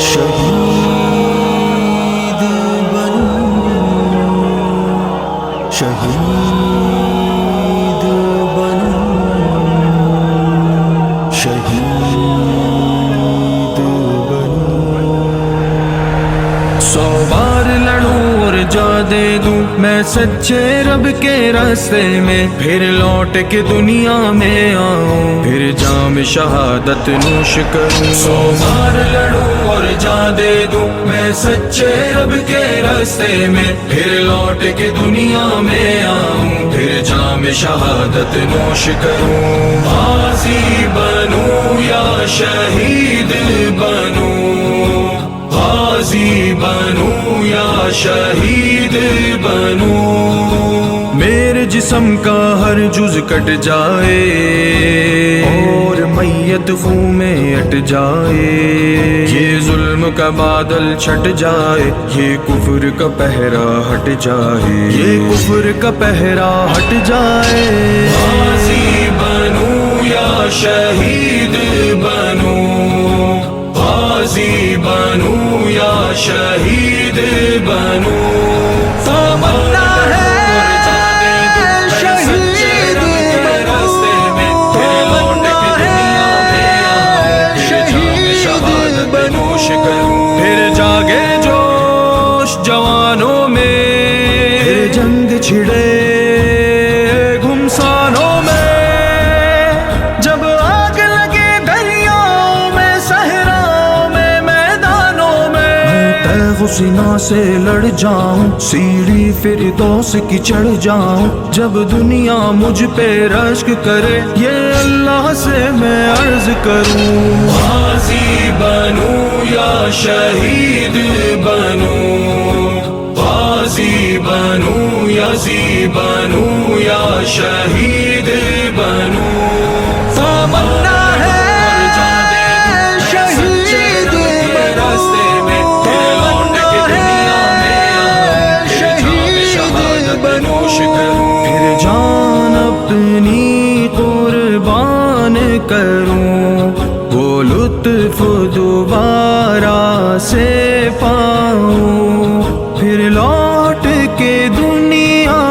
شہید بنوں، شہید بنوں، شہید بنوں۔ 100 بار لڑوں اور جا دے دوں میں سچے رب کے راستے میں، پھر لوٹ کے دنیا میں آؤں، پھر جام شہادت نوش کروں۔ 100 بار لڑوں اور جا دے دوں میں سچے رب کے راستے میں، پھر لوٹ کے دنیا میں آؤں، پھر جام شہادت نوش کروں۔ غازی بنوں یا شہید بنوں، غازی بنوں یا شہید بنوں، میرے جسم کا ہر جز کٹ جائے اور میت خون میں اٹ جائے، یہ ظلم کا بادل چھٹ جائے، یہ کفر کا پہرا ہٹ جائے، یہ کفر کا پہرا ہٹ جائے۔ غازی بنوں یا شہید بنوں، غازی بنوں یا شہید بنوں، تمنا ہے شہید بنوں، تمنا ہے شہید بنوں، پھر جاگے جوش جوانوں میں، پھر جنگ چھڑے گھمسانوں میں، جب آگ لگے دریاؤں میں، صحراؤں میں، میدانوں میں، سینا سے لڑ جاؤں، سیڑھی فردوس کی چڑھ جاؤں، جب دنیا مجھ پہ رشک کرے، یہ اللہ سے میں عرض کروں۔ غازی بنوں یا شہید بنوں، غازی بنوں یا بنوں یا شہید بنوں، تمنا ہے شہید بنوں، پھر جان اپنی قربان کروں، وہ لطف دوبارہ سے پاؤں، پھر لوٹ کے دنیا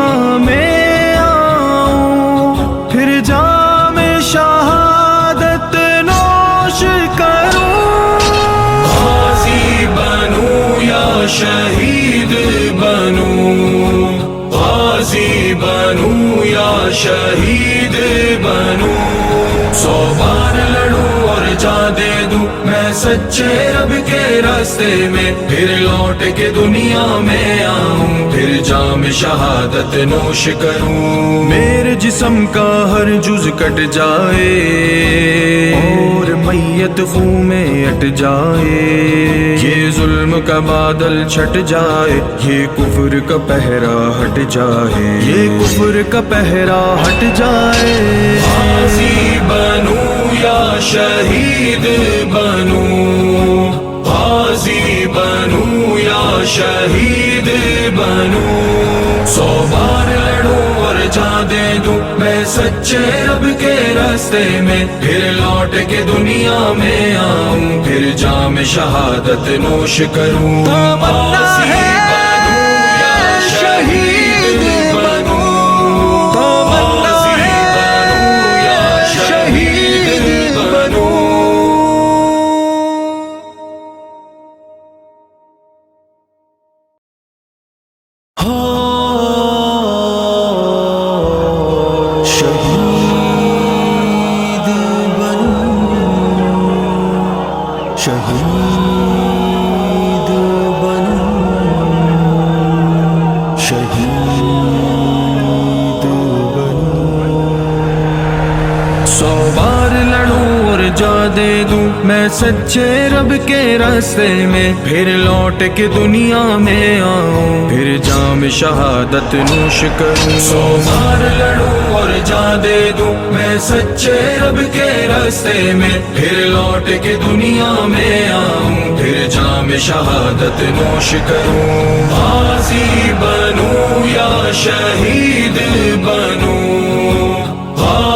میں آؤں، پھر جام شہادت نوش کروں۔ غازی بنوں یا شہید بنوں، غازی بنوں یا شہید بنوں، 100 بار لڑوں اور جا دے دوں میں سچے رب کے راستے میں، پھر لوٹ کے دنیا میں آؤں، پھر جام شہادت نوش کروں، میرے جسم کا ہر جز کٹ جائے اور میت خون میں اٹ جائے، یہ ظلم کا بادل چھٹ جائے، یہ کفر کا پہرا ہٹ جائے، یہ کفر کا پہرا ہٹ جائے۔ غازی بنوں یا شہید بنوں، غازی بنوں یا شہید بنوں، 100 بار لڑوں اور جا دے دوں میں سچے رب کے راستے میں، پھر لوٹ کے دنیا میں آؤں، پھر جام شہادت نوش کروں۔ تمنا ہے شہید بنوں، تمنا ہے شہید بنوں۔ شہید بنوں، شہید بنوں، شہید بنوں۔ 100 بار لڑوں اور جا دے دوں میں سچے رب کے راستے میں، پھر لوٹ کے دنیا میں آؤں، پھر جام شہادت نوش کروں۔ 100 بار لڑوں اور جا دے دوں میں سچے رب کے راستے میں، پھر لوٹ کے دنیا میں آؤں، پھر جام شہادت نوش کروں۔ غازی بنوں یا شہید بنوں،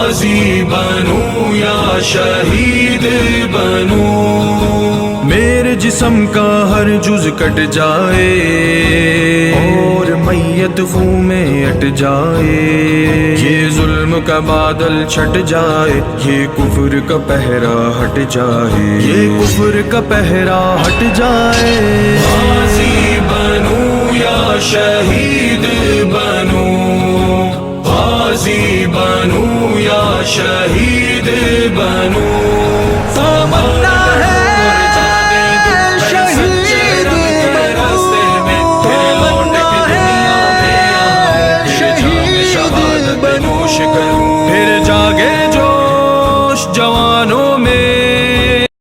غازی بنوں یا شہید بنوں، میرے جسم کا ہر جز کٹ جائے اور میت خون میں اٹ جائے، یہ ظلم کا بادل چھٹ جائے، یہ کفر کا پہرا ہٹ جائے، یہ کفر کا پہرا ہٹ جائے، غازی بنوں یا شہید بنوں، غازی بنوں یا شہید بنوں،